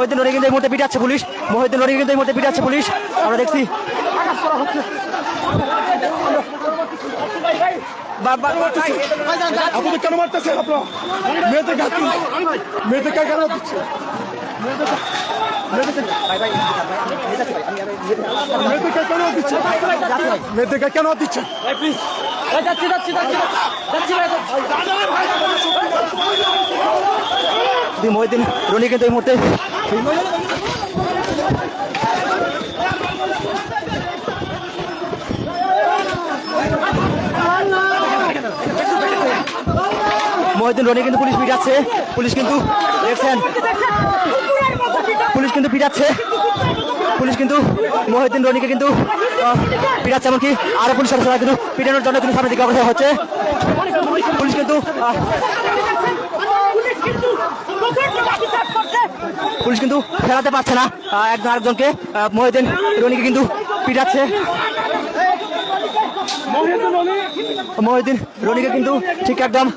মহিউদ্দিন রনি কিন্তু এই মুহূর্তে পিটাচ্ছে পুলিশ। মহিউদ্দিন রনি কিন্তু এই মুহূর্তে পিটাচ্ছে পুলিশ, আমরা দেখছি। আপনাদের কেন মারতেছেন? আপনার মেয়েদের কেন দিচ্ছে? মেয়েদেরকে কেন দিচ্ছে? মহিউদ্দিন রনি কিন্তু এই মুহূর্তে মহিউদ্দিন রনি কিন্তু পুলিশ পিটাচ্ছে। পুলিশ কিন্তু দেখছেন, পুলিশ কিন্তু পিটাচ্ছে। পুলিশ কিন্তু মহিউদ্দিন রনিকে কিন্তু পিটাচ্ছে, এমনকি আরো পুলিশ সদস্যরা কিন্তু পিটানোর জন্য কিন্তু সামনের দিকে অগ্রসর হচ্ছে। পুলিশ কিন্তু ফেরাতে পারছে না একজন আরেকজনকে। মহিউদ্দিন রনিকে কিন্তু পিটাচ্ছে। মহিউদ্দিন রনিকে কিন্তু ঠিক একদম